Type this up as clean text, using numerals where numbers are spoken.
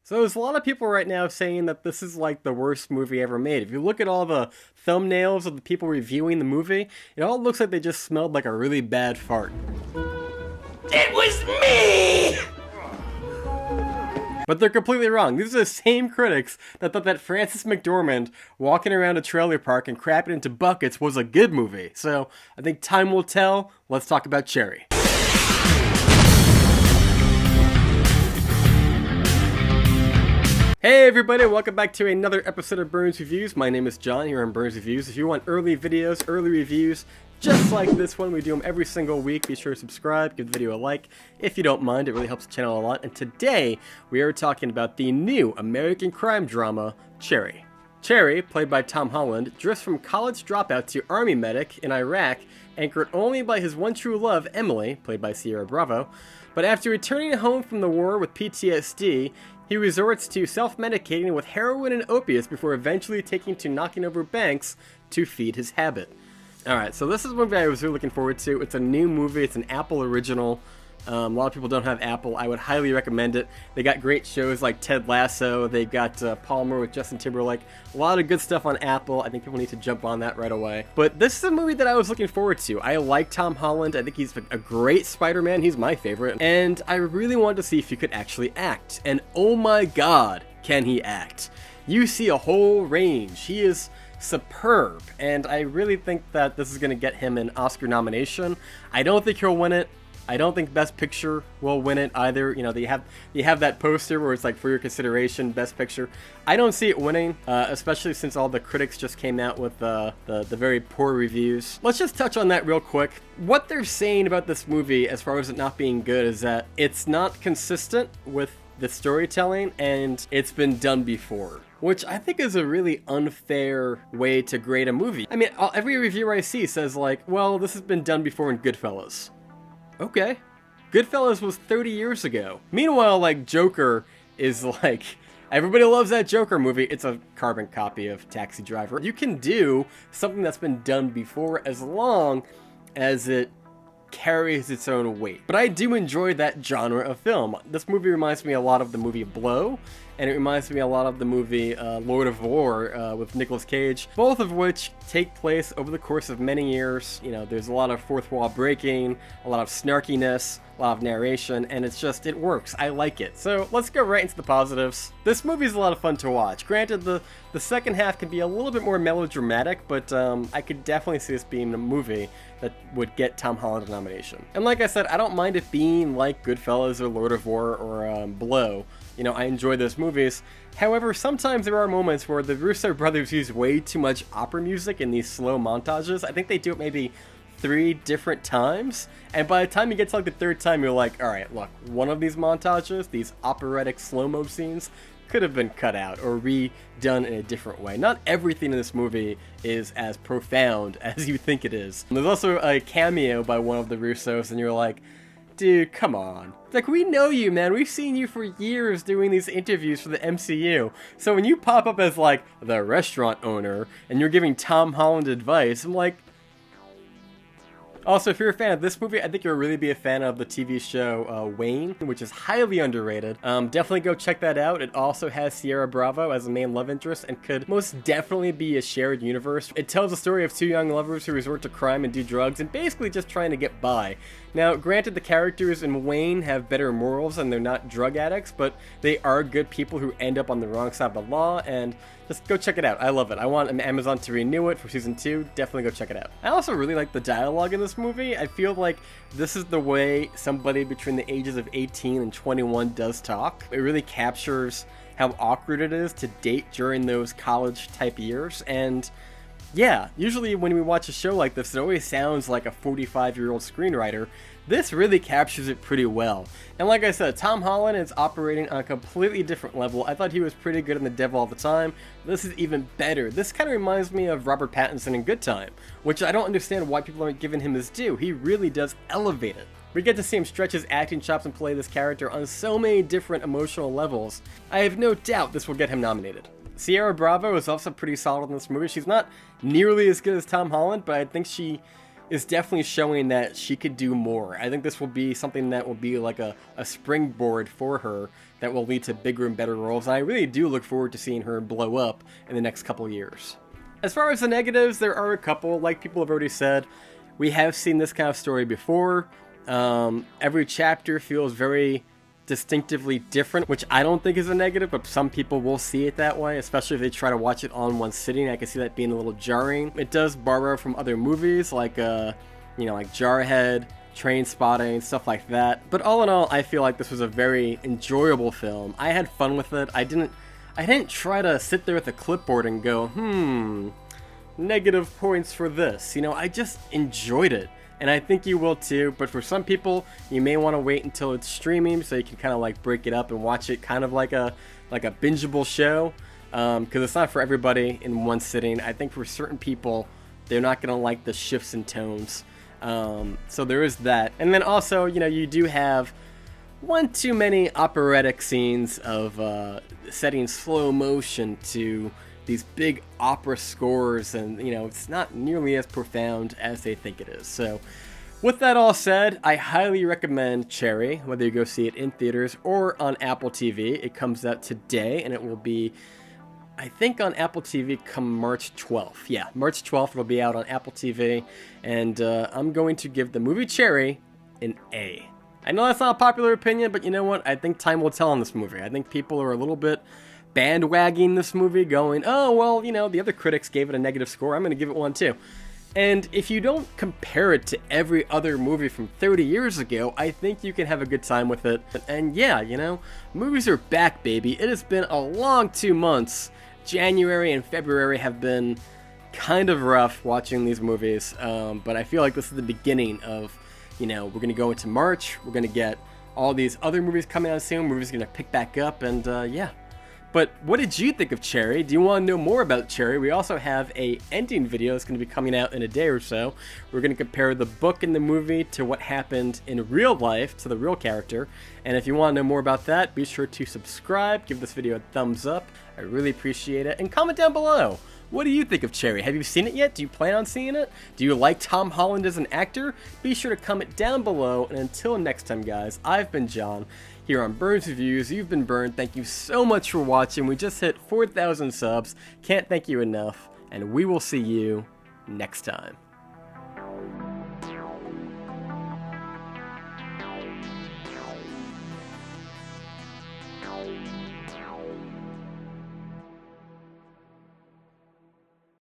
So there's a lot of people right now saying that this is like the worst movie ever made. If you look at all the thumbnails of the people reviewing the movie, it all looks like they just smelled like a really bad fart. It was me! But they're completely wrong. These are the same critics that thought that Frances McDormand walking around a trailer park and crapping into buckets was a good movie. So I think time will tell. Let's talk about Cherry. Hey everybody, welcome back to another episode of Burns Reviews. My name is John here on Burns Reviews. If you want early videos, early reviews, just like this one, we do them every single week. Be sure to subscribe, give the video a like if you don't mind. It really helps the channel a lot. And today, we are talking about the new American crime drama, Cherry. Cherry, played by Tom Holland, drifts from college dropout to army medic in Iraq, anchored only by his one true love, Emily, played by Ciara Bravo. But after returning home from the war with PTSD, he resorts to self-medicating with heroin and opiates before eventually taking to knocking over banks to feed his habit. Alright, so this is a movie I was really looking forward to. It's a new movie, it's an Apple original. A lot of people don't have Apple. I would highly recommend it. They got great shows like Ted Lasso. They got Palmer with Justin Timberlake. A lot of good stuff on Apple. I think people need to jump on that right away. But this is a movie that I was looking forward to. I like Tom Holland. I think he's a great Spider-Man. He's my favorite. And I really wanted to see if he could actually act. And oh my god, can he act. You see a whole range. He is superb. And I really think that this is going to get him an Oscar nomination. I don't think he'll win it. I don't think Best Picture will win it either. You know, you have that poster where it's like, for your consideration, Best Picture. I don't see it winning, especially since all the critics just came out with the very poor reviews. Let's just touch on that real quick. What they're saying about this movie, as far as it not being good, is that it's not consistent with the storytelling, and it's been done before. Which I think is a really unfair way to grade a movie. I mean, every reviewer I see says like, well, this has been done before in Goodfellas. Okay. Goodfellas was 30 years ago. Meanwhile, like, Joker is like, everybody loves that Joker movie. It's a carbon copy of Taxi Driver. You can do something that's been done before as long as it carries its own weight. But I do enjoy that genre of film. This movie reminds me a lot of the movie Blow, and it reminds me a lot of the movie Lord of War with Nicolas Cage, both of which take place over the course of many years. You know, there's a lot of fourth wall breaking, a lot of snarkiness, a lot of narration, and it works. I like it. So let's go right into the positives. This movie is a lot of fun to watch. Granted, the second half can be a little bit more melodramatic, but I could definitely see this being a movie that would get Tom Holland a nomination. And like I said, I don't mind it being like Goodfellas or Lord of War or Blow. You know, I enjoy those movies. However, sometimes there are moments where the Russo brothers use way too much opera music in these slow montages. I think they do it maybe 3 different times, and by the time you get to like the 3rd time, you're like, alright, look, one of these montages, these operatic slow-mo scenes, could have been cut out or redone in a different way. Not everything in this movie is as profound as you think it is. And there's also a cameo by one of the Russos, and you're like, dude, come on. It's like, we know you, man. We've seen you for years doing these interviews for the MCU. So when you pop up as like the restaurant owner and you're giving Tom Holland advice, I'm like, also, if you're a fan of this movie, I think you'll really be a fan of the TV show Wayne, which is highly underrated. Definitely go check that out. It also has Ciara Bravo as the main love interest and could most definitely be a shared universe. It tells the story of 2 young lovers who resort to crime and do drugs and basically just trying to get by. Now, granted, the characters in Wayne have better morals and they're not drug addicts, but they are good people who end up on the wrong side of the law, and just go check it out. I love it. I want Amazon to renew it for season 2. Definitely go check it out. I also really like the dialogue in this movie. I feel like this is the way somebody between the ages of 18 and 21 does talk. It really captures how awkward it is to date during those college type years, and yeah, usually when we watch a show like this, it always sounds like a 45-year-old screenwriter. This really captures it pretty well. And like I said, Tom Holland is operating on a completely different level. I thought he was pretty good in The Devil All the Time. This is even better. This kind of reminds me of Robert Pattinson in Good Time, which I don't understand why people aren't giving him his due. He really does elevate it. We get to see him stretch his acting chops and play this character on so many different emotional levels. I have no doubt this will get him nominated. Ciara Bravo is also pretty solid in this movie. She's not nearly as good as Tom Holland, but I think she is definitely showing that she could do more. I think this will be something that will be like a springboard for her that will lead to bigger and better roles. And I really do look forward to seeing her blow up in the next couple years. As far as the negatives, there are a couple. Like people have already said, we have seen this kind of story before. Every chapter feels very distinctively different, which I don't think is a negative, but some people will see it that way, especially if they try to watch it on one sitting. I can see that being a little jarring. It does borrow from other movies like like Jarhead, Trainspotting, stuff like that. But all in all, I feel like this was a very enjoyable film. I had fun with it. I didn't try to sit there with a clipboard and go, negative points for this. I just enjoyed it. And I think you will too, but for some people, you may want to wait until it's streaming so you can kind of like break it up and watch it kind of like a bingeable show, because it's not for everybody in one sitting. I think for certain people, they're not going to like the shifts in tones. So there is that. And then also, you do have one too many operatic scenes of setting slow motion to these big opera scores, and it's not nearly as profound as they think it is. So with that all said, I highly recommend Cherry, whether you go see it in theaters or on Apple TV. It comes out today, and it will be, I think, on Apple TV come March 12th. Yeah, March 12th it'll be out on Apple TV, and I'm going to give the movie Cherry an A. I know that's not a popular opinion, but you know what? I think time will tell on this movie. I think people are a little bit bandwagging this movie, going, oh, well, the other critics gave it a negative score, I'm going to give it one too. And if you don't compare it to every other movie from 30 years ago, I think you can have a good time with it. And yeah, movies are back, baby. It has been a long 2 months. January and February have been kind of rough watching these movies, but I feel like this is the beginning of, we're going to go into March, we're going to get all these other movies coming out soon, movies are going to pick back up, and yeah. But what did you think of Cherry? Do you want to know more about Cherry? We also have a ending video that's going to be coming out in a day or so. We're going to compare the book and the movie to what happened in real life to the real character. And if you want to know more about that, be sure to subscribe, give this video a thumbs up. I really appreciate it. And comment down below. What do you think of Cherry? Have you seen it yet? Do you plan on seeing it? Do you like Tom Holland as an actor? Be sure to comment down below. And until next time, guys, I've been John. Here on Burns Reviews, you've been burned. Thank you so much for watching. We just hit 4,000 subs. Can't thank you enough. And we will see you next time.